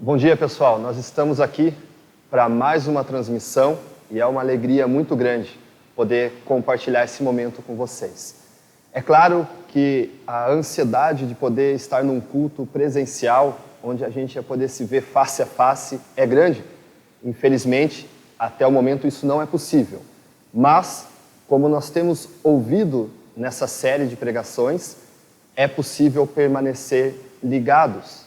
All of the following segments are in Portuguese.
Bom dia, pessoal. Nós estamos aqui para mais uma transmissão e é uma alegria muito grande poder compartilhar esse momento com vocês. É claro que a ansiedade de poder estar num culto presencial, onde a gente ia poder se ver face a face, é grande. Infelizmente, até o momento isso não é possível. Mas, como nós temos ouvido nessa série de pregações, é possível permanecer ligados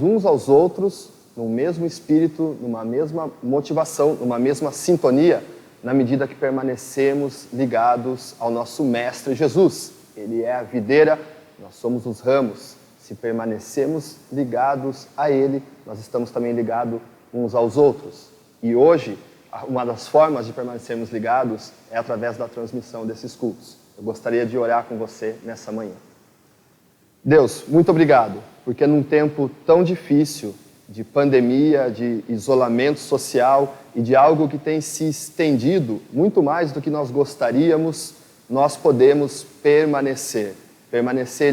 uns aos outros, no mesmo espírito, numa mesma motivação, numa mesma sintonia, na medida que permanecemos ligados ao nosso Mestre Jesus. Ele é a videira, nós somos os ramos. Se permanecemos ligados a Ele, nós estamos também ligados uns aos outros. E hoje, uma das formas de permanecermos ligados é através da transmissão desses cultos. Eu gostaria de orar com você nessa manhã. Deus, muito obrigado, porque num tempo tão difícil, de pandemia, de isolamento social e de algo que tem se estendido muito mais do que nós gostaríamos, nós podemos permanecer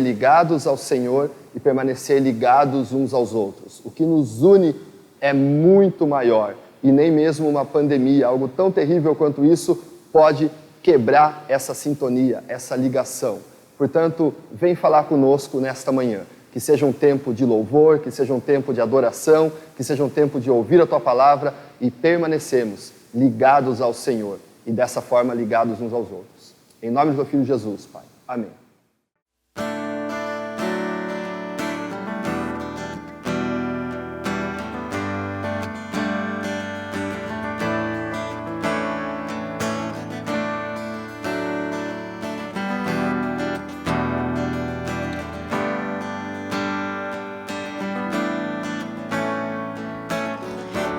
ligados ao Senhor e permanecer ligados uns aos outros. O que nos une é muito maior e nem mesmo uma pandemia, algo tão terrível quanto isso, pode quebrar essa sintonia, essa ligação. Portanto, vem falar conosco nesta manhã. Que seja um tempo de louvor, que seja um tempo de adoração, que seja um tempo de ouvir a Tua Palavra e permanecemos ligados ao Senhor e dessa forma ligados uns aos outros. Em nome do Teu Filho Jesus, Pai. Amém.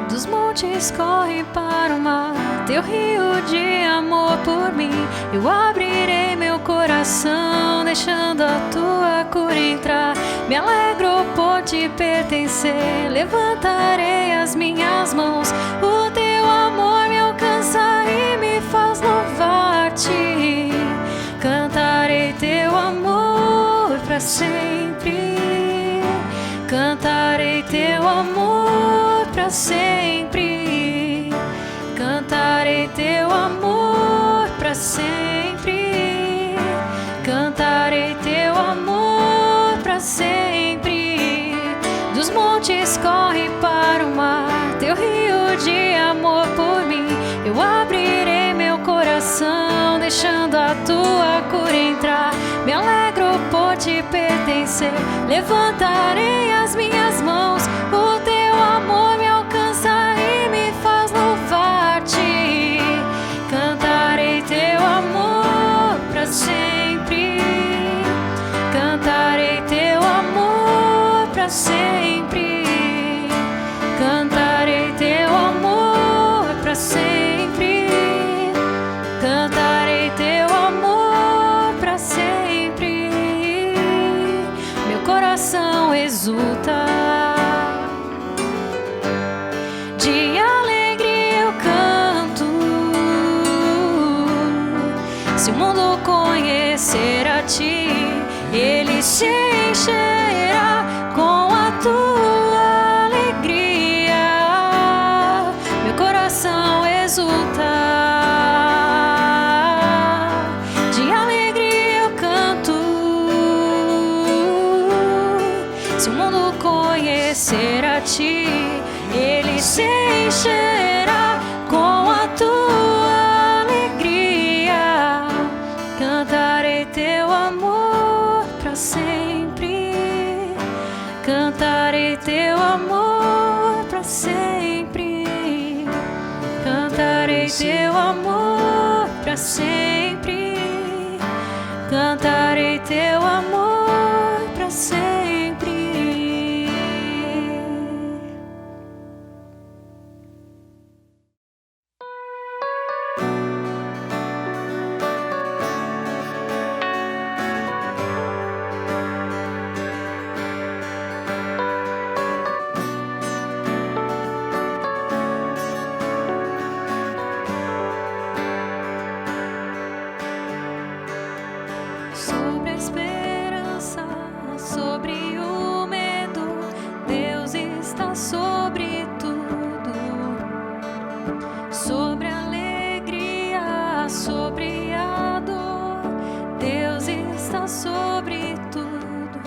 Dos montes corre para o mar, teu rio de amor por mim. Eu abrirei meu coração, deixando a tua cura entrar. Me alegro por te pertencer, levantarei as minhas mãos. O teu amor me alcança e me faz louvar-te. Cantarei teu amor para sempre. Cantarei teu amor para sempre. Cantarei teu amor para sempre. Cantarei teu amor para sempre. Dos montes corre para o mar, teu rio de amor por mim. Eu abrirei meu coração, deixando a tua cura entrar. Me alegro por te pertencer, levantarei as minhas mãos. O teu amor me alcança e me faz louvar-te. Cantarei teu amor para sempre. Cantarei teu amor para sempre. Cantarei teu amor para sempre. Cantarei teu amor para sempre. Meu coração exulta. De alegria eu canto. Se o mundo conhecer a ti, ele se encherá com a tua alegria. Meu coração exulta. De alegria eu canto. Se o mundo conhecer a ti, ele se encherá com a tua alegria. Cantarei teu amor para sempre. Cantarei teu amor para sempre. Cantarei teu amor para sempre. Cantarei teu amor para sempre. Sobre a esperança sobre a dor, Deus está sobre tudo,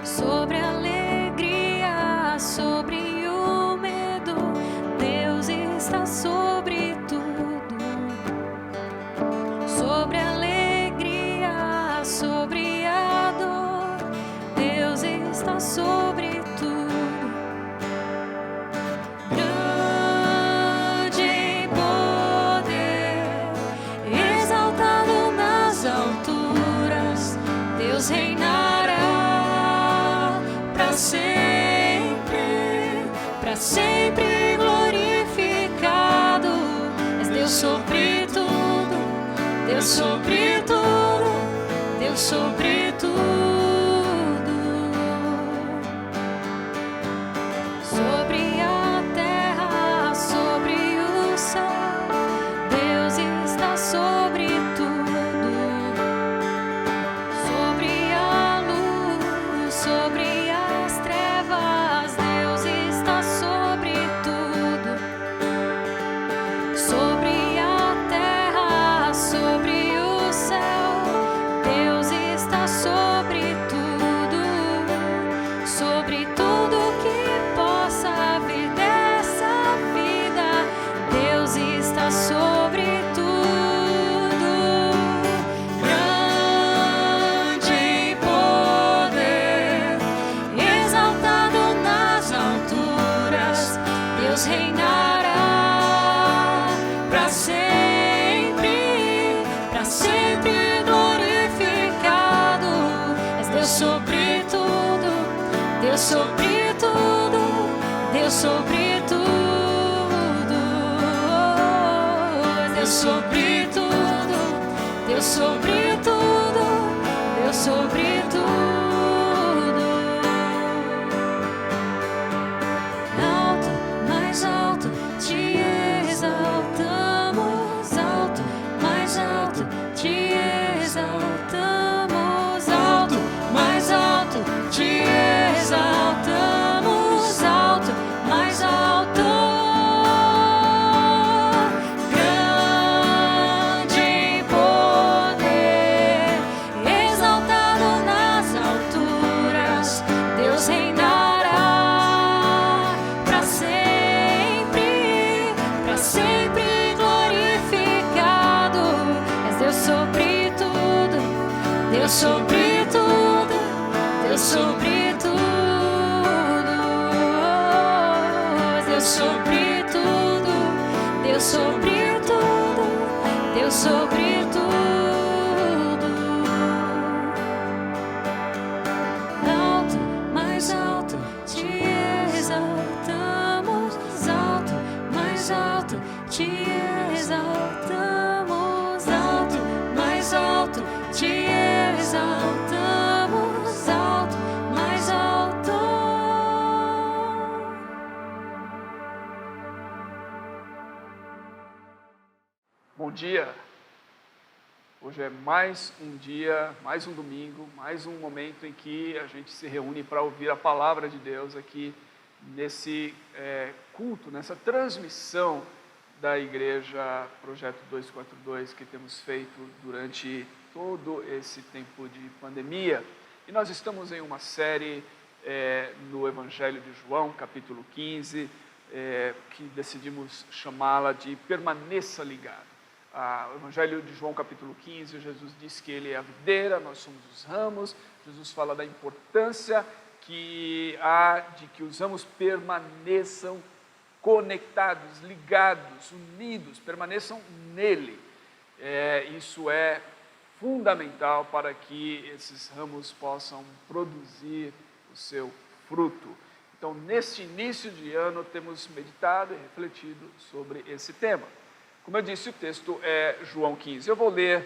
sobre a alegria, sobre o medo, Deus está sobre tudo, sobre a alegria, sobre a dor, Deus está sobre tudo. Grande em poder, exaltado nas alturas, Deus reinará para sempre glorificado. És Deus sobre tudo, Deus sobre tudo, Deus sobre tudo. Sobre a terra, sobre o céu, Deus está sobre tudo. Sobre a luz, sobre as trevas, Deus está sobre tudo. Sobre a terra, sobre o céu, Deus está sobre tudo. Sobre tudo que possa vir dessa vida, Deus está sobre tudo. Grande em poder, exaltado nas alturas, Deus reinará para sempre glorificado. És Deus sobre tudo, Deus sobre tudo, Deus sobre tudo. És Deus sobre tudo, Deus sobre tudo, Deus sobre tudo. Alto, mais alto, te exaltamos. Alto, mais alto, te exaltamos. Alto, mais alto, te exaltamos. Alto, mais alto. Grande em poder, exaltado nas alturas, Deus reinará para sempre glorificado. És Deus sobre tudo, Deus sobre tudo, Deus sobre tudo. És Deus sobre tudo, Deus sobre tudo, Deus sobre tudo. Alto, mais alto, te exaltamos. Alto, mais alto, te exaltamos. Alto, mais alto, te exaltamos. Alto, mais alto. Bom dia! Hoje é mais um dia, mais um domingo, mais um momento em que a gente se reúne para ouvir a palavra de Deus aqui nesse culto, nessa transmissão da Igreja Projeto 242 que temos feito durante todo esse tempo de pandemia. E nós estamos em uma série no Evangelho de João, capítulo 15, que decidimos chamá-la de Permaneça Ligado. O Evangelho de João, capítulo 15, Jesus diz que Ele é a videira, nós somos os ramos. Jesus fala da importância que há de que os ramos permaneçam conectados, ligados, unidos, permaneçam nele. Isso é fundamental para que esses ramos possam produzir o seu fruto. Então, neste início de ano, temos meditado e refletido sobre esse tema. Como eu disse, o texto é João 15. Eu vou ler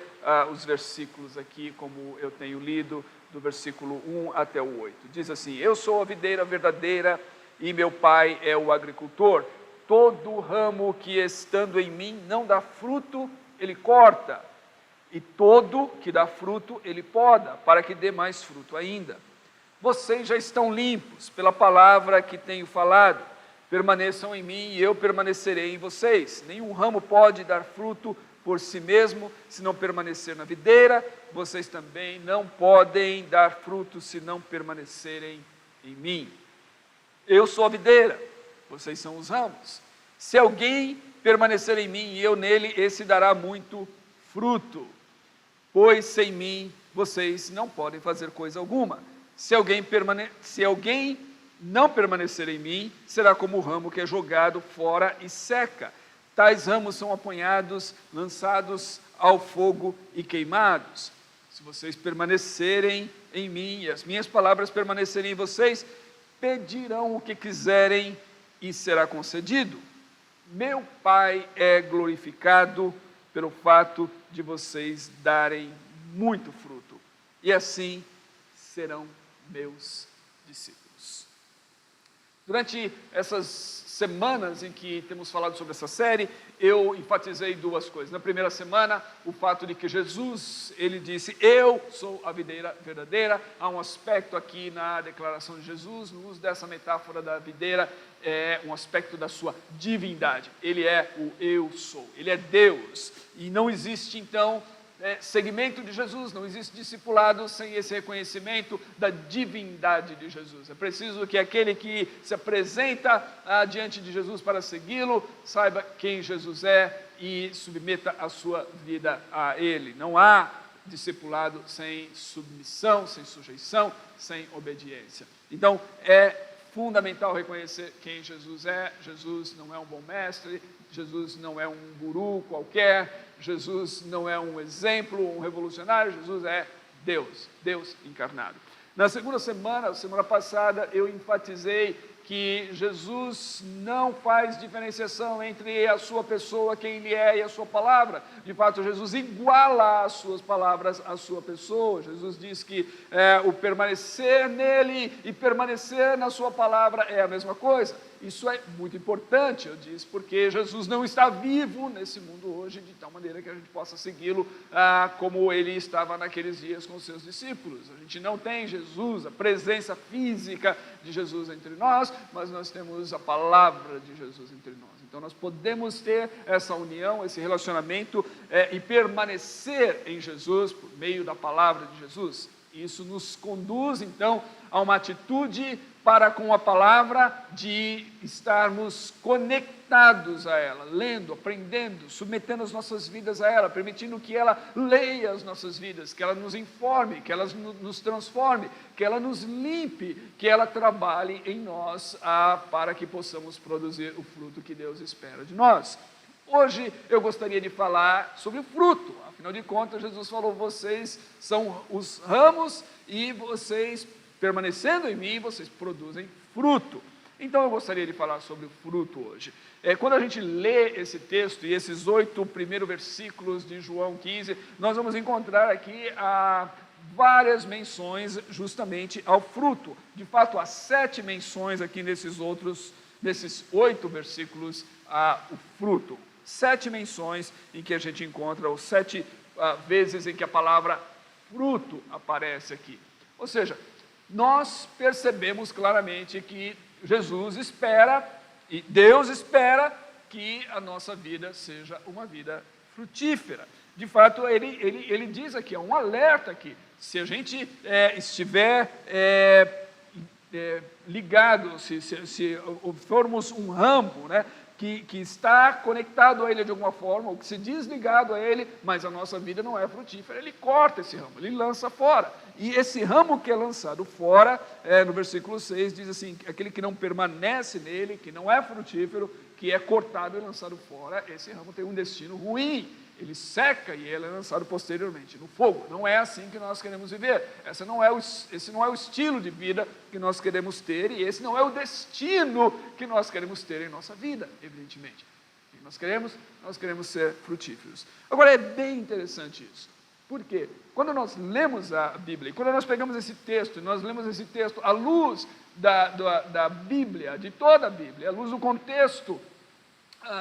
os versículos aqui, como eu tenho lido, do versículo 1 até o 8. Diz assim: Eu sou a videira verdadeira e meu pai é o agricultor. Todo ramo que estando em mim não dá fruto, ele corta. E todo que dá fruto, ele poda, para que dê mais fruto ainda. Vocês já estão limpos pela palavra que tenho falado. permaneçam em mim e eu permanecerei em vocês. Nenhum ramo pode dar fruto por si mesmo, se não permanecer na videira, vocês também não podem dar fruto se não permanecerem em mim. Eu sou a videira, vocês são os ramos. Se alguém permanecer em mim e eu nele, esse dará muito fruto, pois sem mim vocês não podem fazer coisa alguma. Se alguém não permanecer em mim, será como o ramo que é jogado fora e seca. Tais ramos são apanhados, lançados ao fogo e queimados. Se vocês permanecerem em mim e as minhas palavras permanecerem em vocês, pedirão o que quiserem e será concedido. Meu Pai é glorificado pelo fato de vocês darem muito fruto, e assim serão meus discípulos. Durante essas semanas em que temos falado sobre essa série, eu enfatizei duas coisas. Na primeira semana, o fato de que Jesus, ele disse, eu sou a videira verdadeira. Há um aspecto aqui na declaração de Jesus, no uso dessa metáfora da videira, é um aspecto da sua divindade. Ele é o eu sou, ele é Deus. E não existe, então, segmento de Jesus, não existe discipulado sem esse reconhecimento da divindade de Jesus. É preciso que aquele que se apresenta diante de Jesus para segui-lo, saiba quem Jesus é e submeta a sua vida a Ele. Não há discipulado sem submissão, sem sujeição, sem obediência. Então, é fundamental reconhecer quem Jesus é. Jesus não é um bom mestre, Jesus não é um guru qualquer, Jesus não é um exemplo, um revolucionário, Jesus é Deus, Deus encarnado. Na segunda semana passada, eu enfatizei que Jesus não faz diferenciação entre a sua pessoa, quem ele é, e a sua palavra. De fato, Jesus iguala as suas palavras à sua pessoa. Jesus diz que o permanecer nele e permanecer na sua palavra é a mesma coisa. Isso é muito importante, eu disse, porque Jesus não está vivo nesse mundo hoje, de tal maneira que a gente possa segui-lo como ele estava naqueles dias com os seus discípulos. A gente não tem Jesus, a presença física de Jesus entre nós, mas nós temos a palavra de Jesus entre nós. Então nós podemos ter essa união, esse relacionamento e permanecer em Jesus por meio da palavra de Jesus. Isso nos conduz, então, a uma atitude para com a palavra de estarmos conectados a ela, lendo, aprendendo, submetendo as nossas vidas a ela, permitindo que ela leia as nossas vidas, que ela nos informe, que ela nos transforme, que ela nos limpe, que ela trabalhe em nós para que possamos produzir o fruto que Deus espera de nós. Hoje eu gostaria de falar sobre o fruto. Afinal de contas, Jesus falou, vocês são os ramos e vocês, permanecendo em mim, vocês produzem fruto. Então eu gostaria de falar sobre o fruto hoje. Quando a gente lê esse texto e esses 8 primeiros versículos de João 15, nós vamos encontrar aqui várias menções justamente ao fruto. De fato, há 7 menções aqui nesses 8 versículos ao fruto. 7 menções em que a gente encontra, ou 7 vezes em que a palavra fruto aparece aqui. Ou seja, nós percebemos claramente que Jesus espera, e Deus espera, que a nossa vida seja uma vida frutífera. De fato, ele diz aqui, é um alerta aqui, se a gente estiver ligado, se formos um ramo, né, que está conectado a ele de alguma forma, ou que se diz ligado a ele, mas a nossa vida não é frutífera, ele corta esse ramo, ele lança fora. E esse ramo que é lançado fora, no versículo 6, diz assim, aquele que não permanece nele, que não é frutífero, que é cortado e lançado fora, esse ramo tem um destino ruim. Ele seca e ele é lançado posteriormente no fogo. Não é assim que nós queremos viver. Esse não é o estilo de vida que nós queremos ter, e esse não é o destino que nós queremos ter em nossa vida, evidentemente. O que nós queremos ser frutíferos. Agora, é bem interessante isso. Por quê? Quando nós lemos a Bíblia, quando nós pegamos esse texto, e nós lemos esse texto à luz da Bíblia, de toda a Bíblia, à luz do contexto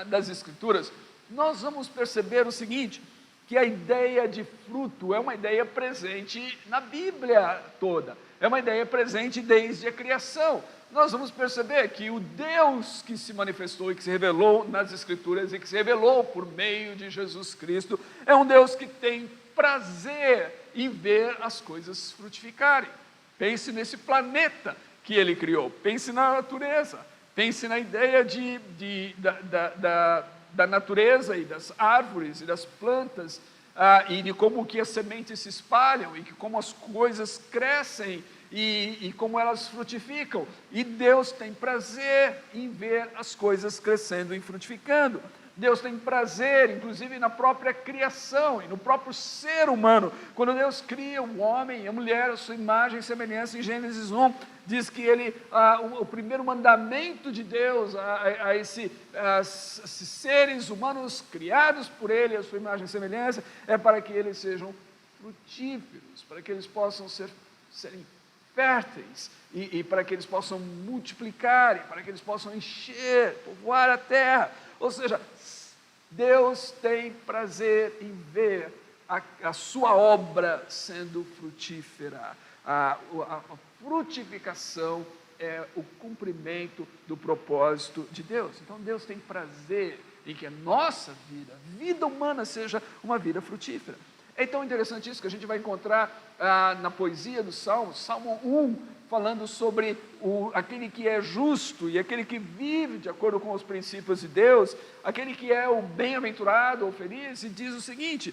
das Escrituras, nós vamos perceber o seguinte, que a ideia de fruto é uma ideia presente na Bíblia toda, é uma ideia presente desde a criação. Nós vamos perceber que o Deus que se manifestou e que se revelou nas Escrituras e que se revelou por meio de Jesus Cristo, é um Deus que tem prazer em ver as coisas frutificarem. Pense nesse planeta que Ele criou, pense na natureza, pense na ideia da natureza e das árvores e das plantas, e de como que as sementes se espalham e que como as coisas crescem e como elas frutificam. E Deus tem prazer em ver as coisas crescendo e frutificando. Deus tem prazer, inclusive, na própria criação e no próprio ser humano. Quando Deus cria o homem e a mulher, a sua imagem e semelhança, em Gênesis 1, diz que o primeiro mandamento de Deus a esses seres humanos criados por Ele, a sua imagem e semelhança, é para que eles sejam frutíferos, para que eles possam serem férteis, e para que eles possam multiplicar, e para que eles possam encher, povoar a terra. Ou seja, Deus tem prazer em ver a sua obra sendo frutífera. A frutificação é o cumprimento do propósito de Deus. Então Deus tem prazer em que a nossa vida humana, seja uma vida frutífera. É tão interessante isso que a gente vai encontrar na poesia do Salmo, Salmo 1, falando sobre aquele que é justo e aquele que vive de acordo com os princípios de Deus, aquele que é o bem-aventurado ou feliz, e diz o seguinte,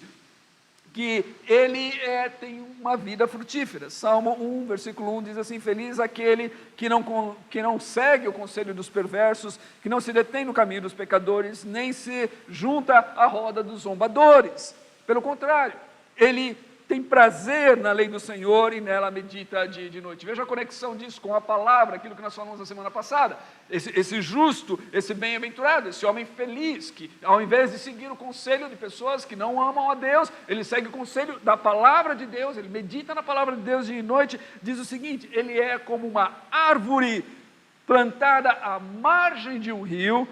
que ele tem uma vida frutífera. Salmo 1, versículo 1 diz assim: feliz aquele que não segue o conselho dos perversos, que não se detém no caminho dos pecadores, nem se junta à roda dos zombadores. Pelo contrário, ele tem prazer na lei do Senhor e nela medita dia e de noite. Veja a conexão disso com a palavra, aquilo que nós falamos na semana passada. Esse justo, esse bem-aventurado, esse homem feliz, que ao invés de seguir o conselho de pessoas que não amam a Deus, ele segue o conselho da palavra de Deus, ele medita na palavra de Deus dia e noite, diz o seguinte: ele é como uma árvore plantada à margem de um rio,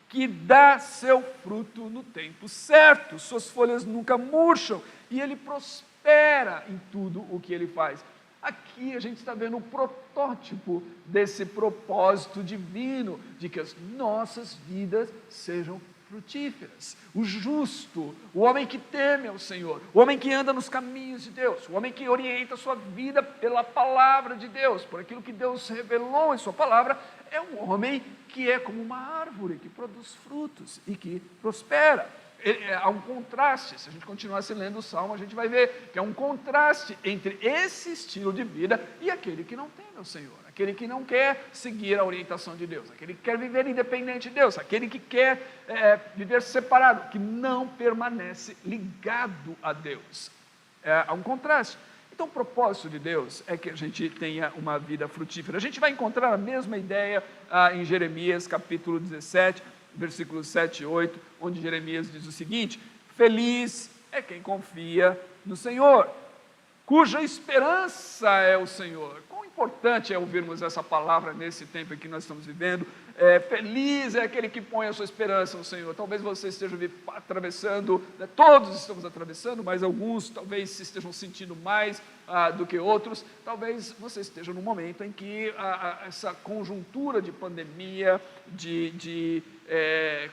que dá seu fruto no tempo certo, suas folhas nunca murcham, e ele prospera em tudo o que ele faz. Aqui a gente está vendo um protótipo desse propósito divino, de que as nossas vidas sejam frutíferas. O justo, o homem que teme ao Senhor, o homem que anda nos caminhos de Deus, o homem que orienta a sua vida pela palavra de Deus, por aquilo que Deus revelou em sua palavra, é um homem que é como uma árvore, que produz frutos e que prospera. Há um contraste, se a gente continuasse lendo o Salmo, a gente vai ver que há um contraste entre esse estilo de vida e aquele que não teme ao Senhor, aquele que não quer seguir a orientação de Deus, aquele que quer viver independente de Deus, aquele que quer viver separado, que não permanece ligado a Deus. Há um contraste. Então, o propósito de Deus é que a gente tenha uma vida frutífera. A gente vai encontrar a mesma ideia em Jeremias, capítulo 17, versículos 7 e 8, onde Jeremias diz o seguinte: feliz é quem confia no Senhor, cuja esperança é o Senhor. Quão importante é ouvirmos essa palavra nesse tempo em que nós estamos vivendo. Feliz é aquele que põe a sua esperança no Senhor. Talvez você esteja atravessando, todos estamos atravessando, mas alguns talvez se estejam sentindo mais do que outros. Talvez você esteja num momento em que essa conjuntura de pandemia, de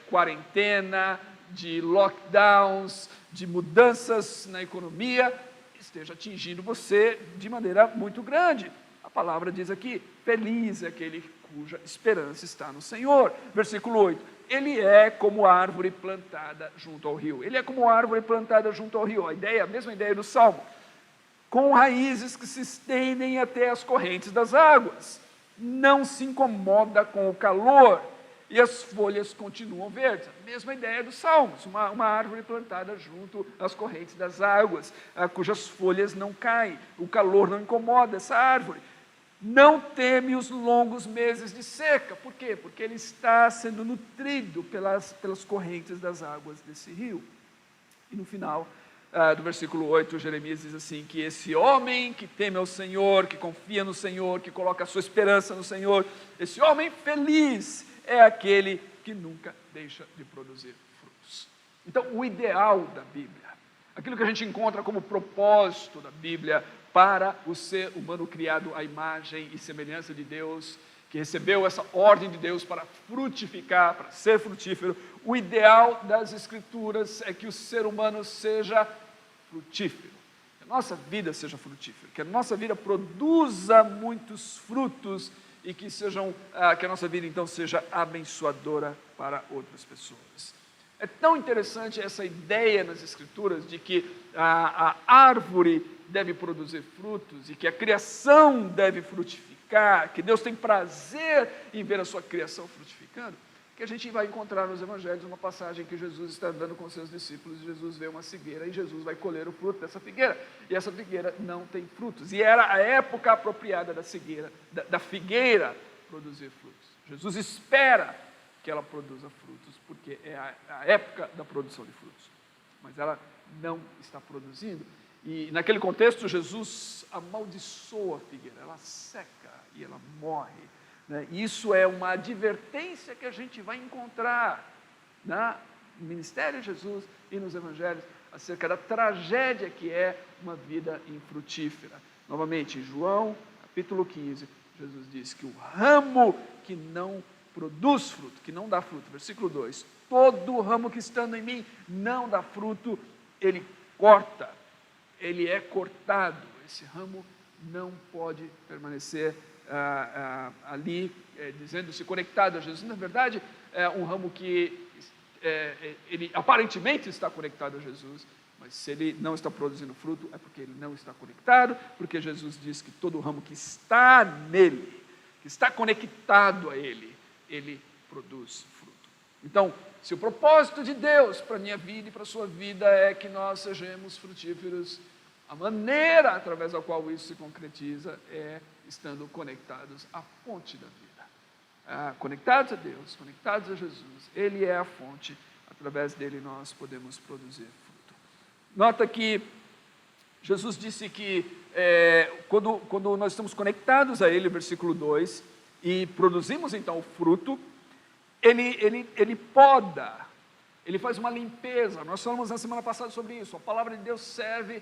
quarentena, de lockdowns, de mudanças na economia, esteja atingindo você de maneira muito grande. A palavra diz aqui: feliz é aquele cuja esperança está no Senhor. Versículo 8, ele é como árvore plantada junto ao rio. Ele é como árvore plantada junto ao rio. A mesma ideia do Salmo, com raízes que se estendem até as correntes das águas. Não se incomoda com o calor e as folhas continuam verdes. A mesma ideia dos Salmos, uma árvore plantada junto às correntes das águas, cujas folhas não caem, o calor não incomoda essa árvore. Não teme os longos meses de seca. Por quê? Porque ele está sendo nutrido pelas correntes das águas desse rio. E no final do versículo 8, Jeremias diz assim, que esse homem que teme ao Senhor, que confia no Senhor, que coloca a sua esperança no Senhor, esse homem feliz é aquele que nunca deixa de produzir frutos. Então, o ideal da Bíblia, aquilo que a gente encontra como propósito da Bíblia para o ser humano criado à imagem e semelhança de Deus, que recebeu essa ordem de Deus para frutificar, para ser frutífero. O ideal das Escrituras é que o ser humano seja frutífero, que a nossa vida seja frutífera, que a nossa vida produza muitos frutos e que a nossa vida então seja abençoadora para outras pessoas. É tão interessante essa ideia nas Escrituras de que a árvore deve produzir frutos e que a criação deve frutificar, que Deus tem prazer em ver a sua criação frutificando, que a gente vai encontrar nos Evangelhos uma passagem que Jesus está andando com seus discípulos, e Jesus vê uma figueira e Jesus vai colher o fruto dessa figueira, e essa figueira não tem frutos, e era a época apropriada da figueira produzir frutos. Jesus espera que ela produza frutos, porque é a época da produção de frutos, mas ela não está produzindo, e naquele contexto Jesus amaldiçoa a figueira, ela seca e ela morre, né? Isso é uma advertência que a gente vai encontrar no ministério de Jesus e nos Evangelhos, acerca da tragédia que é uma vida infrutífera. Novamente, em João, capítulo 15, Jesus diz que o ramo que não produz fruto, que não dá fruto, versículo 2, todo ramo que estando em mim não dá fruto, ele corta, ele é cortado, esse ramo não pode permanecer ali, dizendo-se conectado a Jesus. Na verdade, é um ramo que ele aparentemente está conectado a Jesus, mas se ele não está produzindo fruto, é porque ele não está conectado, porque Jesus diz que todo ramo que está nele, que está conectado a ele, ele produz fruto. Então, se o propósito de Deus para a minha vida e para a sua vida é que nós sejamos frutíferos, a maneira através da qual isso se concretiza é estando conectados à fonte da vida. Conectados a Deus, conectados a Jesus, Ele é a fonte, através dele nós podemos produzir fruto. Nota que Jesus disse que quando nós estamos conectados a Ele, versículo 2, e produzimos então o fruto, Ele poda, Ele faz uma limpeza. Nós falamos na semana passada sobre isso. A palavra de Deus serve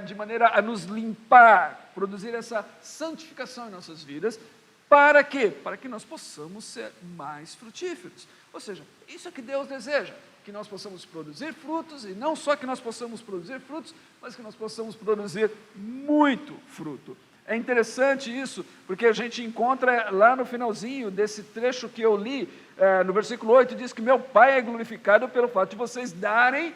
de maneira a nos limpar, produzir essa santificação em nossas vidas. Para quê? Para que nós possamos ser mais frutíferos. Ou seja, isso é que Deus deseja, que nós possamos produzir frutos, e não só que nós possamos produzir frutos, mas que nós possamos produzir muito fruto. É interessante isso, porque a gente encontra lá no finalzinho desse trecho que eu li, no versículo 8, diz que meu Pai é glorificado pelo fato de vocês darem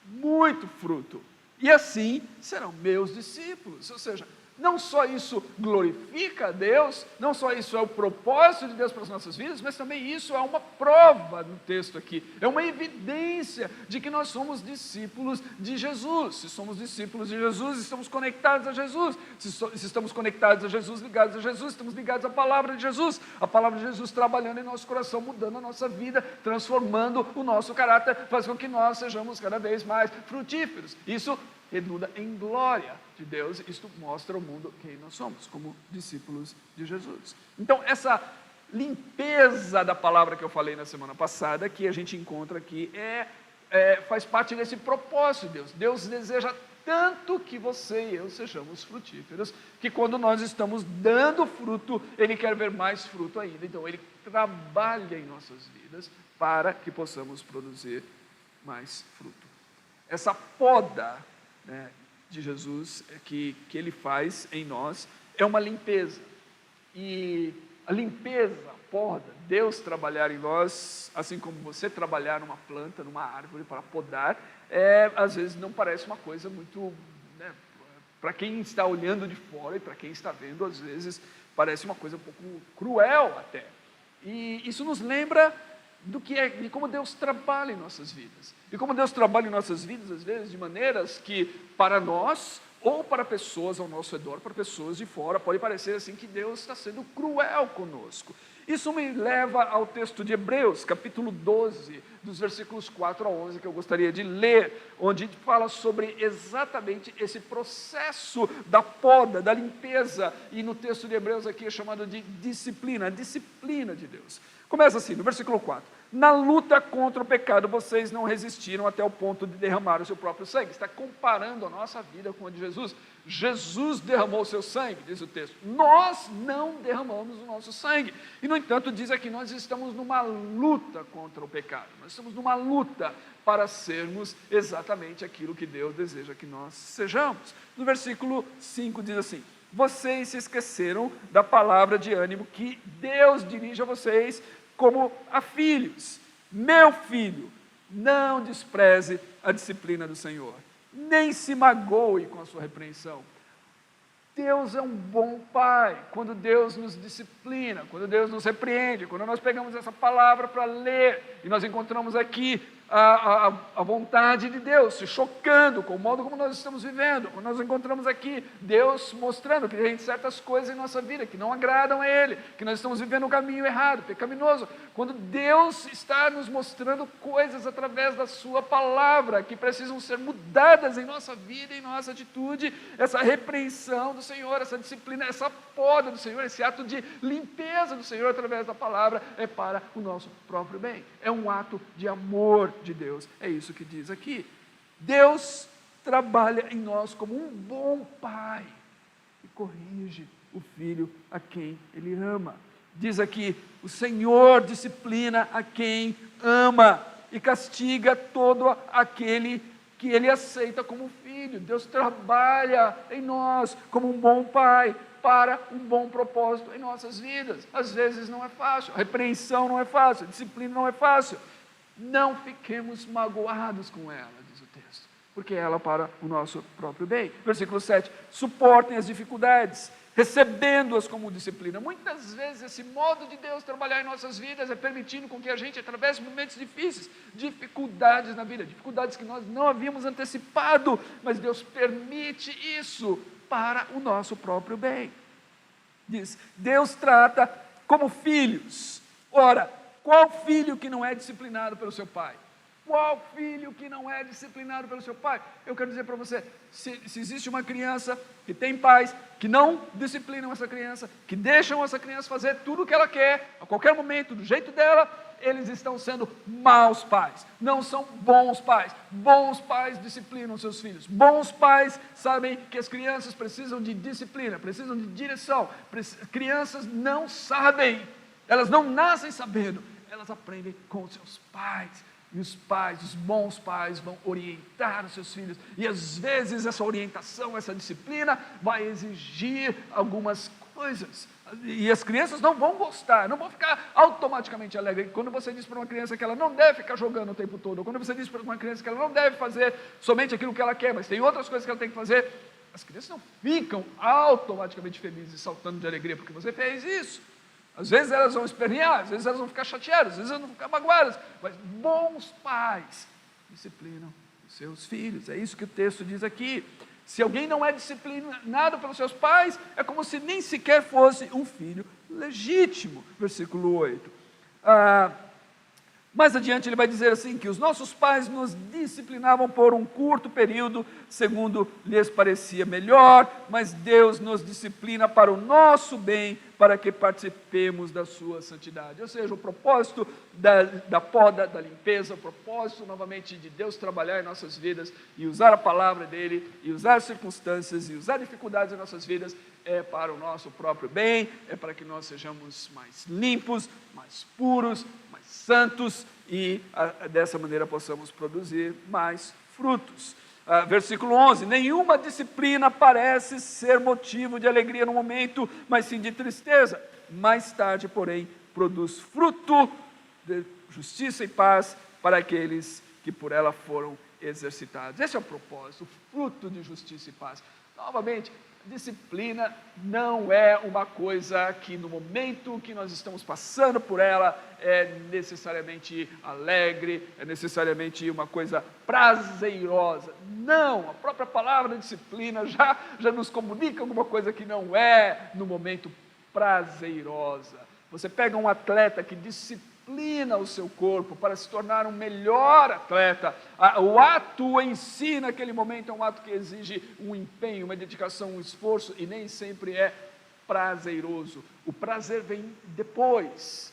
muito fruto, e assim serão meus discípulos. Ou seja, não só isso glorifica a Deus, não só isso é o propósito de Deus para as nossas vidas, mas também isso é uma prova no texto aqui, é uma evidência de que nós somos discípulos de Jesus. Se somos discípulos de Jesus, estamos conectados a Jesus. Se estamos conectados a Jesus, ligados a Jesus, estamos ligados à palavra de Jesus, a palavra de Jesus trabalhando em nosso coração, mudando a nossa vida, transformando o nosso caráter, faz com que nós sejamos cada vez mais frutíferos. Isso redunda em glória de Deus. Isto mostra ao mundo quem nós somos, como discípulos de Jesus. Então, essa limpeza da palavra que eu falei na semana passada, que a gente encontra aqui, faz parte desse propósito de Deus. Deus deseja tanto que você e eu sejamos frutíferos, que quando nós estamos dando fruto, Ele quer ver mais fruto ainda. Então, Ele trabalha em nossas vidas para que possamos produzir mais fruto. Essa poda de Jesus que Ele faz em nós é uma limpeza, e a limpeza, a poda, Deus trabalhar em nós, assim como você trabalhar numa planta, numa árvore para podar, às vezes não parece uma coisa muito, para quem está olhando de fora e para quem está vendo, às vezes parece uma coisa um pouco cruel até, e isso nos lembra de como Deus trabalha em nossas vidas. E como Deus trabalha em nossas vidas, às vezes, de maneiras que, para nós, ou para pessoas ao nosso redor, para pessoas de fora, pode parecer assim que Deus está sendo cruel conosco. Isso me leva ao texto de Hebreus, capítulo 12, dos versículos 4 a 11, que eu gostaria de ler, onde fala sobre exatamente esse processo da poda, da limpeza, e no texto de Hebreus aqui é chamado de disciplina, a disciplina de Deus. Começa assim, no versículo 4. Na luta contra o pecado, vocês não resistiram até o ponto de derramar o seu próprio sangue. Está comparando a nossa vida com a de Jesus. Jesus derramou o seu sangue, diz o texto. Nós não derramamos o nosso sangue. E, no entanto, diz aqui, nós estamos numa luta contra o pecado. Nós estamos numa luta para sermos exatamente aquilo que Deus deseja que nós sejamos. No versículo 5 diz assim: vocês se esqueceram da palavra de ânimo que Deus dirige a vocês como a filhos. Meu filho, não despreze a disciplina do Senhor, nem se magoe com a sua repreensão. Deus é um bom pai. Quando Deus nos disciplina, quando Deus nos repreende, quando nós pegamos essa palavra para ler, e nós encontramos aqui a vontade de Deus se chocando com o modo como nós estamos vivendo, quando nós encontramos aqui Deus mostrando que tem certas coisas em nossa vida que não agradam a Ele, que nós estamos vivendo um caminho errado, pecaminoso, quando Deus está nos mostrando coisas através da sua palavra que precisam ser mudadas em nossa vida, em nossa atitude, essa repreensão do Senhor, essa disciplina, essa poda do Senhor, esse ato de limpeza do Senhor através da palavra é para o nosso próprio bem, é um ato de amor de Deus, é isso que diz aqui. Deus trabalha em nós como um bom pai e corrige o filho a quem Ele ama. Diz aqui, o Senhor disciplina a quem ama e castiga todo aquele que Ele aceita como filho. Deus trabalha em nós como um bom pai para um bom propósito em nossas vidas. Às vezes não é fácil, a repreensão não é fácil, a disciplina não é fácil. Não fiquemos magoados com ela, diz o texto, porque ela é para o nosso próprio bem. Versículo 7, suportem as dificuldades, recebendo-as como disciplina. Muitas vezes esse modo de Deus trabalhar em nossas vidas é permitindo com que a gente atravesse momentos difíceis, dificuldades na vida, dificuldades que nós não havíamos antecipado, mas Deus permite isso para o nosso próprio bem. Diz, Deus trata como filhos. Ora, qual filho que não é disciplinado pelo seu pai? Qual filho que não é disciplinado pelo seu pai? Eu quero dizer para você, se existe uma criança que tem pais que não disciplinam essa criança, que deixam essa criança fazer tudo o que ela quer, a qualquer momento, do jeito dela, eles estão sendo maus pais, não são bons pais. Bons pais disciplinam seus filhos, bons pais sabem que as crianças precisam de disciplina, precisam de direção. Crianças não sabem, elas não nascem sabendo, elas aprendem com os seus pais. E os pais, os bons pais, vão orientar os seus filhos. E às vezes essa orientação, essa disciplina vai exigir algumas coisas. E as crianças não vão gostar, não vão ficar automaticamente alegres. Quando você diz para uma criança que ela não deve ficar jogando o tempo todo, ou quando você diz para uma criança que ela não deve fazer somente aquilo que ela quer, mas tem outras coisas que ela tem que fazer, as crianças não ficam automaticamente felizes e saltando de alegria porque você fez isso. Às vezes elas vão espernear, às vezes elas vão ficar chateadas, às vezes elas vão ficar magoadas, mas bons pais disciplinam os seus filhos. É isso que o texto diz aqui. Se alguém não é disciplinado pelos seus pais, é como se nem sequer fosse um filho legítimo. Versículo 8. Mais adiante ele vai dizer assim, que os nossos pais nos disciplinavam por um curto período, segundo lhes parecia melhor, mas Deus nos disciplina para o nosso bem, para que participemos da sua santidade. Ou seja, o propósito da poda, da limpeza, o propósito novamente de Deus trabalhar em nossas vidas e usar a palavra dele, e usar circunstâncias, e usar dificuldades em nossas vidas, é para o nosso próprio bem, é para que nós sejamos mais limpos, mais puros, mais santos, e dessa maneira possamos produzir mais frutos. Versículo 11, nenhuma disciplina parece ser motivo de alegria no momento, mas sim de tristeza. Mais tarde, porém, produz fruto de justiça e paz para aqueles que por ela foram exercitados. Esse é o propósito, o fruto de justiça e paz. Novamente, disciplina não é uma coisa que no momento que nós estamos passando por ela é necessariamente alegre, é necessariamente uma coisa prazerosa. Não, a própria palavra disciplina já nos comunica alguma coisa que não é no momento prazerosa. Você pega um atleta que disciplina o seu corpo para se tornar um melhor atleta. O ato em si, naquele momento, é um ato que exige um empenho, uma dedicação, um esforço, e nem sempre é prazeroso. O prazer vem depois.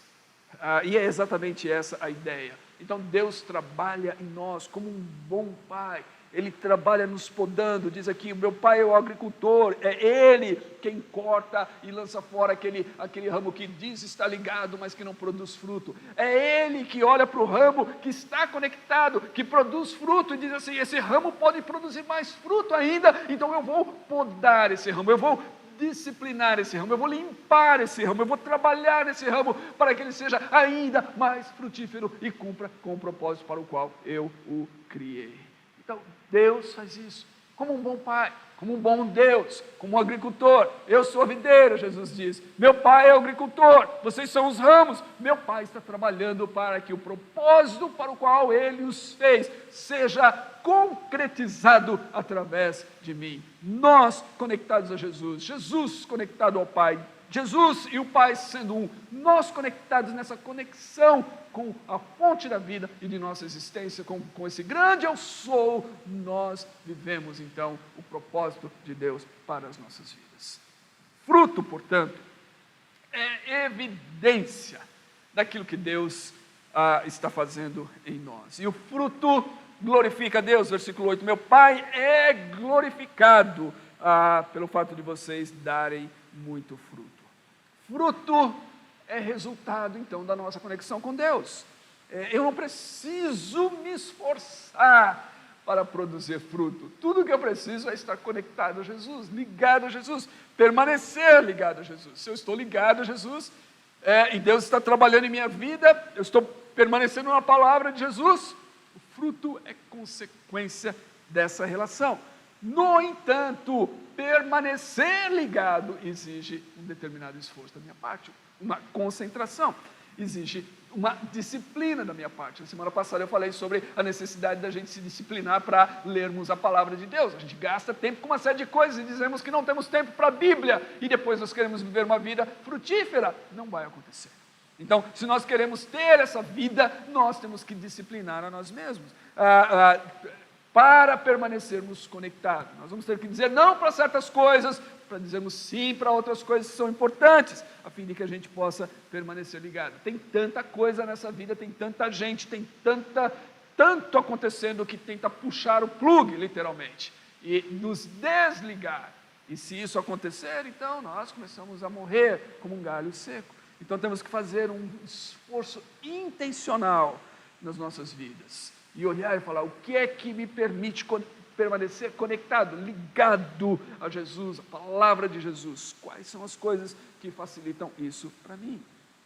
E é exatamente essa a ideia. Então Deus trabalha em nós como um bom pai. Ele trabalha nos podando, diz aqui, o meu pai é o agricultor, é ele quem corta e lança fora aquele ramo que diz estar ligado, mas que não produz fruto. É ele que olha para o ramo que está conectado, que produz fruto e diz assim, esse ramo pode produzir mais fruto ainda, então eu vou podar esse ramo, eu vou disciplinar esse ramo, eu vou limpar esse ramo, eu vou trabalhar esse ramo para que ele seja ainda mais frutífero e cumpra com o propósito para o qual eu o criei. Então, Deus faz isso, como um bom pai, como um bom Deus, como um agricultor. Eu sou a videira, Jesus diz, meu pai é o agricultor, vocês são os ramos, meu pai está trabalhando para que o propósito para o qual ele os fez seja concretizado através de mim. Nós conectados a Jesus, Jesus conectado ao Pai, Jesus e o Pai sendo um, nós conectados nessa conexão com a fonte da vida e de nossa existência, com esse grande eu sou, nós vivemos então o propósito de Deus para as nossas vidas. Fruto, portanto, é evidência daquilo que Deus está fazendo em nós. E o fruto glorifica a Deus, versículo 8, meu Pai é glorificado pelo fato de vocês darem muito fruto. Fruto é resultado, então, da nossa conexão com Deus. Eu não preciso me esforçar para produzir fruto. Tudo que eu preciso é estar conectado a Jesus, ligado a Jesus, permanecer ligado a Jesus. Se eu estou ligado a Jesus, e Deus está trabalhando em minha vida, eu estou permanecendo na palavra de Jesus, o fruto é consequência dessa relação. No entanto, permanecer ligado exige um determinado esforço da minha parte, uma concentração, exige uma disciplina da minha parte. Na semana passada eu falei sobre a necessidade da gente se disciplinar para lermos a palavra de Deus. A gente gasta tempo com uma série de coisas e dizemos que não temos tempo para a Bíblia e depois nós queremos viver uma vida frutífera. Não vai acontecer. Então, se nós queremos ter essa vida, nós temos que disciplinar a nós mesmos. Para permanecermos conectados. Nós vamos ter que dizer não para certas coisas, para dizermos sim para outras coisas que são importantes, a fim de que a gente possa permanecer ligado. Tem tanta coisa nessa vida, tem tanta gente, tem tanto acontecendo que tenta puxar o plug, literalmente, e nos desligar. E se isso acontecer, então nós começamos a morrer como um galho seco. Então temos que fazer um esforço intencional nas nossas vidas. E olhar e falar, o que é que me permite permanecer conectado, ligado a Jesus, a palavra de Jesus? Quais são as coisas que facilitam isso para mim?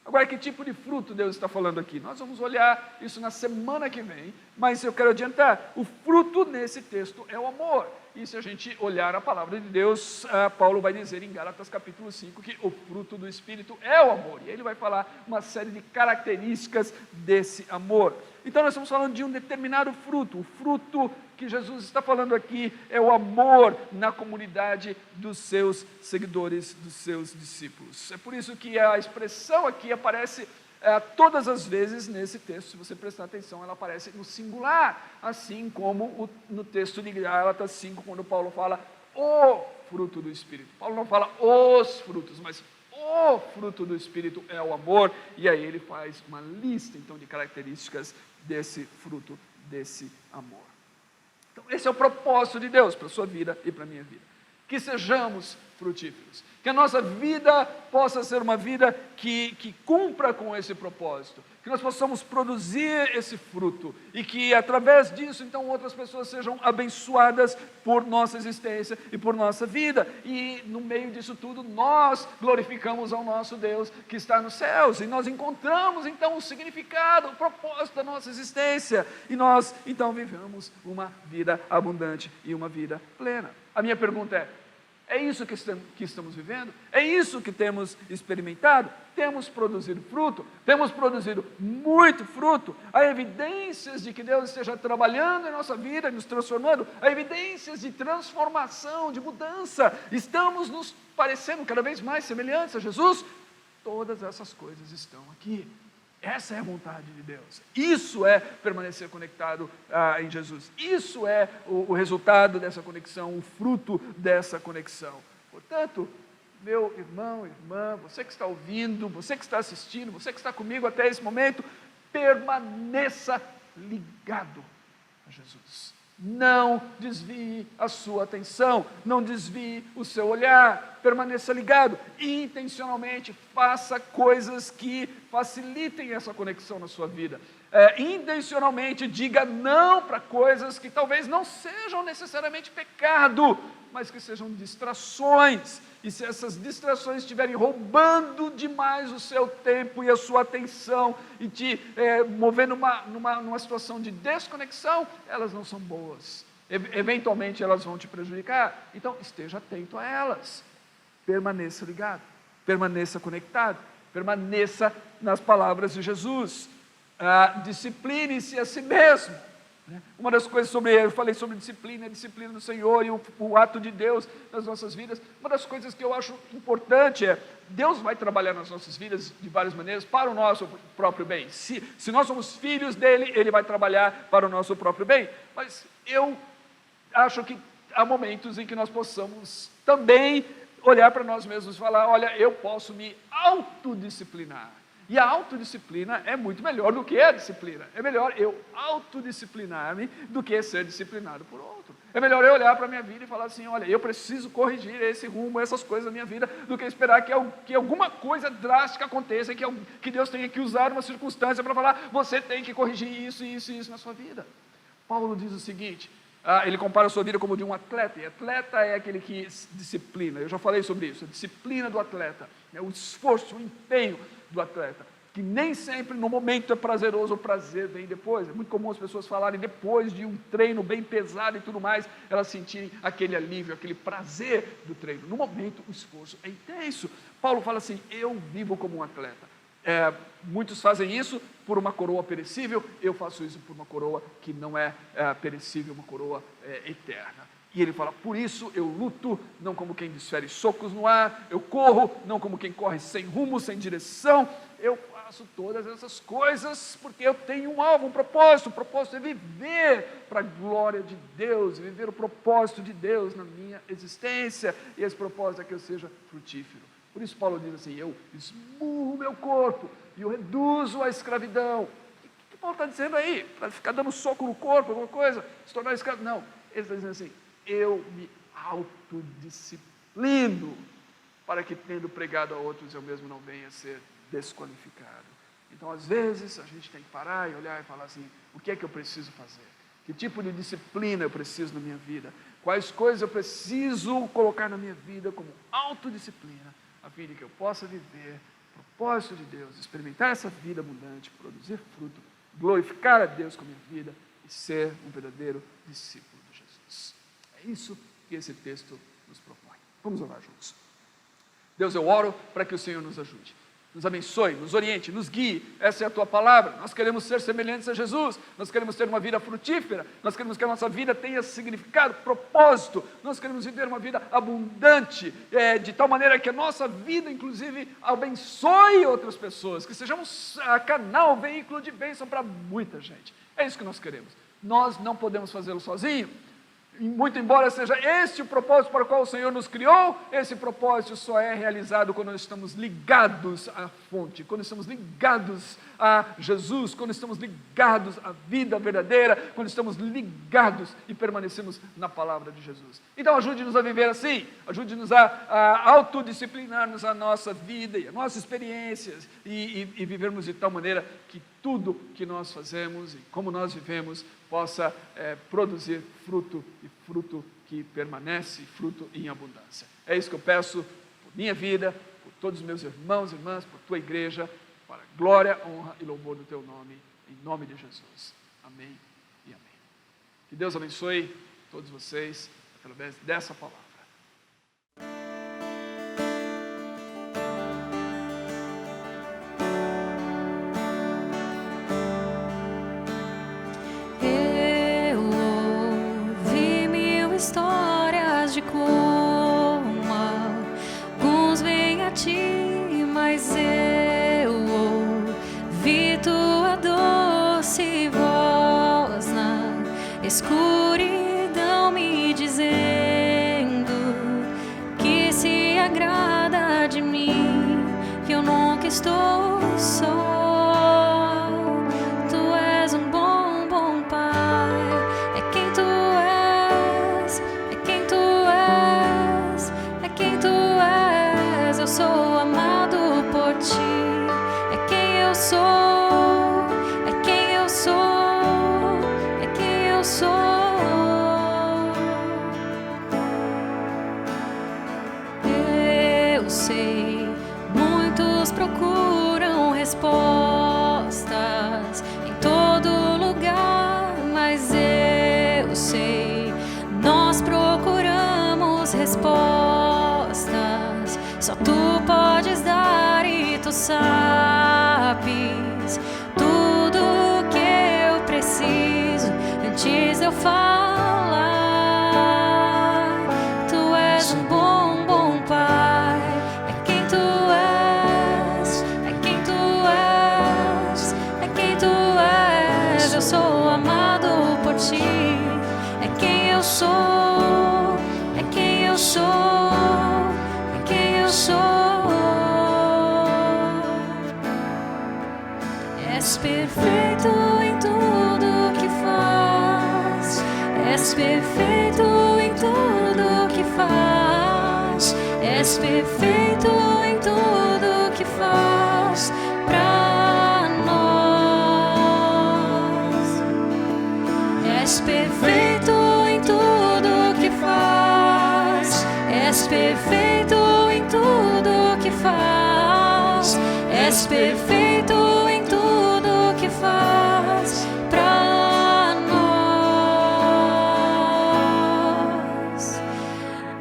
Agora, que tipo de fruto Deus está falando aqui? Nós vamos olhar isso na semana que vem, mas eu quero adiantar, o fruto nesse texto é o amor. E se a gente olhar a palavra de Deus, Paulo vai dizer em Gálatas capítulo 5 que o fruto do Espírito é o amor. E ele vai falar uma série de características desse amor. Então nós estamos falando de um determinado fruto. O fruto que Jesus está falando aqui é o amor na comunidade dos seus seguidores, dos seus discípulos. É por isso que a expressão aqui aparece todas as vezes nesse texto. Se você prestar atenção, ela aparece no singular, assim como no texto de Gálatas 5, quando Paulo fala o fruto do Espírito. Paulo não fala os frutos, mas o fruto do Espírito é o amor, e aí ele faz uma lista, então, de características desse fruto, desse amor. Então, esse é o propósito de Deus para a sua vida e para a minha vida. Que sejamos frutíferos. Que a nossa vida possa ser uma vida que cumpra com esse propósito. Que nós possamos produzir esse fruto. E que através disso, então, outras pessoas sejam abençoadas por nossa existência e por nossa vida. E no meio disso tudo, nós glorificamos ao nosso Deus que está nos céus. E nós encontramos, então, o significado, o propósito da nossa existência. E nós, então, vivemos uma vida abundante e uma vida plena. A minha pergunta é isso que estamos vivendo? É isso que temos experimentado? Temos produzido fruto? Temos produzido muito fruto? Há evidências de que Deus esteja trabalhando em nossa vida, nos transformando? Há evidências de transformação, de mudança? Estamos nos parecendo cada vez mais semelhantes a Jesus? Todas essas coisas estão aqui. Essa é a vontade de Deus. Isso é permanecer conectado em Jesus. Isso é o resultado dessa conexão, o fruto dessa conexão. Portanto, meu irmão, irmã, você que está ouvindo, você que está assistindo, você que está comigo até esse momento, permaneça ligado a Jesus. Não desvie a sua atenção, não desvie o seu olhar, permaneça ligado. Intencionalmente faça coisas que facilitem essa conexão na sua vida. Intencionalmente diga não para coisas que talvez não sejam necessariamente pecado, mas que sejam distrações. E se essas distrações estiverem roubando demais o seu tempo e a sua atenção e te movendo numa situação de desconexão, elas não são boas. Eventualmente elas vão te prejudicar. Então esteja atento a elas. Permaneça ligado, permaneça conectado, permaneça nas palavras de Jesus. Discipline-se a si mesmo. Uma das coisas eu falei sobre disciplina, a disciplina do Senhor e o ato de Deus nas nossas vidas. Uma das coisas que eu acho importante Deus vai trabalhar nas nossas vidas de várias maneiras para o nosso próprio bem. Se nós somos filhos dele, ele vai trabalhar para o nosso próprio bem. Mas eu acho que há momentos em que nós possamos também olhar para nós mesmos e falar, olha, eu posso me autodisciplinar. E a autodisciplina é muito melhor do que a disciplina. É melhor eu autodisciplinar-me do que ser disciplinado por outro. É melhor eu olhar para a minha vida e falar assim, olha, eu preciso corrigir esse rumo, essas coisas da minha vida, do que esperar que alguma coisa drástica aconteça, que Deus tenha que usar uma circunstância para falar, você tem que corrigir isso, isso e isso na sua vida. Paulo diz o seguinte, ele compara a sua vida como de um atleta, e atleta é aquele que disciplina. Eu já falei sobre isso, a disciplina do atleta, o esforço, o empenho do atleta, que nem sempre no momento é prazeroso, o prazer vem depois. É muito comum as pessoas falarem depois de um treino bem pesado e tudo mais, elas sentirem aquele alívio, aquele prazer do treino. No momento o esforço é intenso. Paulo fala assim, eu vivo como um atleta. Muitos fazem isso por uma coroa perecível, eu faço isso por uma coroa que não é perecível, uma coroa eterna. E ele fala, por isso eu luto, não como quem desfere socos no ar, eu corro, não como quem corre sem rumo, sem direção, eu faço todas essas coisas porque eu tenho um alvo, um propósito. O propósito é viver para a glória de Deus, viver o propósito de Deus na minha existência, e esse propósito é que eu seja frutífero. Por isso Paulo diz assim, eu esmurro meu corpo e o reduzo à escravidão. O que Paulo está dizendo aí? Para ficar dando soco no corpo, alguma coisa, se tornar escravo? Não, ele está dizendo assim, eu me autodisciplino para que, tendo pregado a outros, eu mesmo não venha a ser desqualificado. Então, às vezes, a gente tem que parar e olhar e falar assim, o que é que eu preciso fazer? Que tipo de disciplina eu preciso na minha vida? Quais coisas eu preciso colocar na minha vida como autodisciplina, a fim de que eu possa viver o propósito de Deus, experimentar essa vida abundante, produzir fruto, glorificar a Deus com a minha vida e ser um verdadeiro discípulo de Jesus. É isso que esse texto nos propõe. Vamos orar juntos. Deus, eu oro para que o Senhor nos ajude, nos abençoe, nos oriente, nos guie. Essa é a Tua palavra. Nós queremos ser semelhantes a Jesus, nós queremos ter uma vida frutífera, nós queremos que a nossa vida tenha significado, propósito, nós queremos viver uma vida abundante, de tal maneira que a nossa vida, inclusive, abençoe outras pessoas, que sejamos canal, veículo de bênção para muita gente. É isso que nós queremos. Nós não podemos fazê-lo sozinhos. Muito embora seja este o propósito para o qual o Senhor nos criou, esse propósito só é realizado quando nós estamos ligados à fonte, quando estamos ligados a Jesus, quando estamos ligados à vida verdadeira, quando estamos ligados e permanecemos na palavra de Jesus. Então ajude-nos a viver assim, ajude-nos a autodisciplinar-nos a nossa vida e a nossas experiências e vivermos de tal maneira que tudo que nós fazemos e como nós vivemos possa produzir fruto, e fruto que permanece, fruto em abundância. É isso que eu peço por minha vida, por todos os meus irmãos e irmãs, por tua igreja, para a glória, honra e louvor do teu nome, em nome de Jesus. Amém e amém. Que Deus abençoe todos vocês através dessa palavra. Histórias de como alguns vêm a ti, mas eu ouvi tua doce voz na escuridão me dizendo que se agrada eu sei, muitos procuram respostas em todo lugar, mas eu sei, nós procuramos respostas, só tu podes dar e tu sabes tudo o que eu preciso antes de eu falar. Tu és um bom, bom Pai, é quem tu és, é quem tu és, é quem tu és. Eu sou amado por ti, é quem eu sou, é quem eu sou, é quem eu sou. És perfeito em tudo que faz, és perfeito em tudo que faz, és perfeito em tudo que faz pra nós. És perfeito em tudo que faz, és perfeito em tudo que faz, és perfeito em tudo que faz pra nós.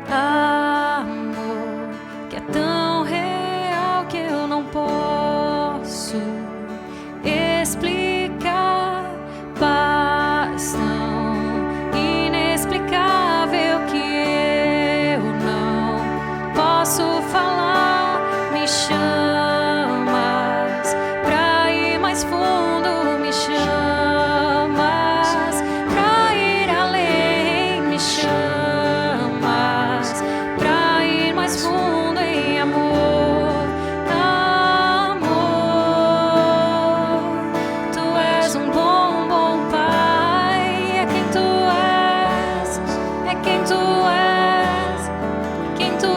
Amor que é tão real que eu não posso explicar, paz tão inexplicável que eu não posso falar. Me chamas pra ir mais fundo, me chamas pra ir além, me chamas pra ir mais fundo em amor, amor. Tu és um bom, bom Pai, é quem tu és, é quem tu és, quem tu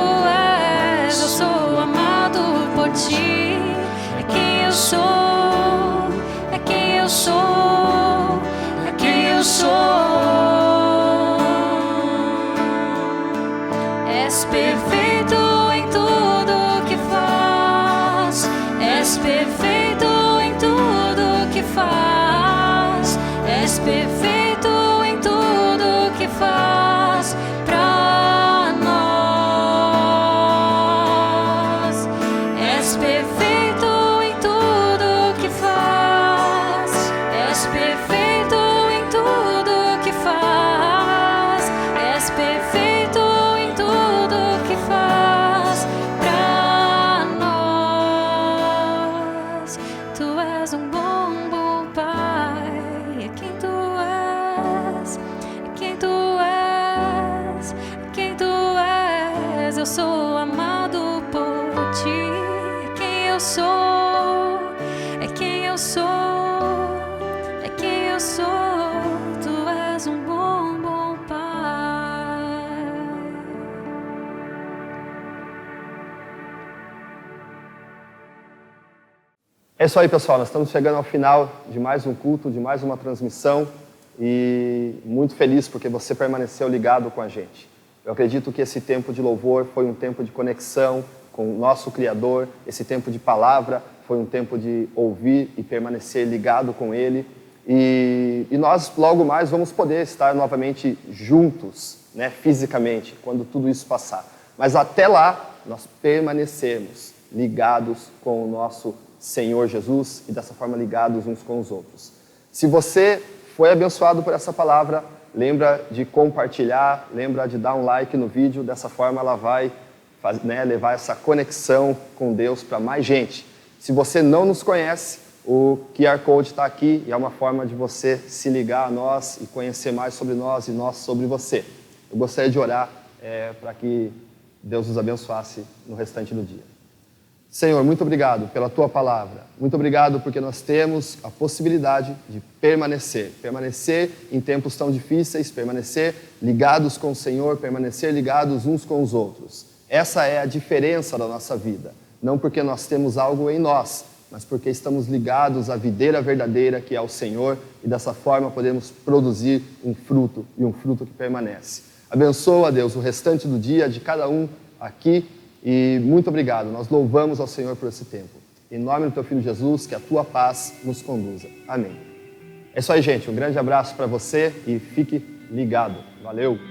és. Eu sou amado por ti, é quem eu sou, é quem eu sou, é quem eu sou. És perfeito em tudo que faz, és perfeito em tudo que faz, és perfeito em tudo que faz pra nós. És perfeito em tudo que faz, és perfeito em tudo que faz, és perfeito em tudo que faz pra nós. Tu és um bom, bom Pai, é quem tu és, é quem tu és, é quem tu és. Eu sou amado por ti, é quem eu sou, é quem eu sou, é quem eu sou. Tu és um bom, bom Pai. É isso aí, pessoal. Nós estamos chegando ao final de mais um culto, de mais uma transmissão e muito feliz porque você permaneceu ligado com a gente. Eu acredito que esse tempo de louvor foi um tempo de conexão com o nosso Criador, esse tempo de palavra foi um tempo de ouvir e permanecer ligado com Ele. E nós logo mais vamos poder estar novamente juntos, né, fisicamente, quando tudo isso passar. Mas até lá, nós permanecemos ligados com o nosso Senhor Jesus e dessa forma ligados uns com os outros. Se você foi abençoado por essa palavra, lembra de compartilhar, lembra de dar um like no vídeo, dessa forma ela vai levar essa conexão com Deus para mais gente. Se você não nos conhece, o QR Code está aqui e é uma forma de você se ligar a nós e conhecer mais sobre nós e nós sobre você. Eu gostaria de orar para que Deus nos abençoasse no restante do dia. Senhor, muito obrigado pela Tua palavra. Muito obrigado porque nós temos a possibilidade de permanecer em tempos tão difíceis, permanecer ligados com o Senhor, permanecer ligados uns com os outros. Essa é a diferença da nossa vida. Não porque nós temos algo em nós, mas porque estamos ligados à videira verdadeira que é o Senhor e dessa forma podemos produzir um fruto e um fruto que permanece. Abençoa, Deus, o restante do dia de cada um aqui E muito obrigado, nós louvamos ao Senhor por esse tempo. Em nome do teu Filho Jesus, que a tua paz nos conduza. Amém. É isso aí, gente. Um grande abraço para você e fique ligado. Valeu!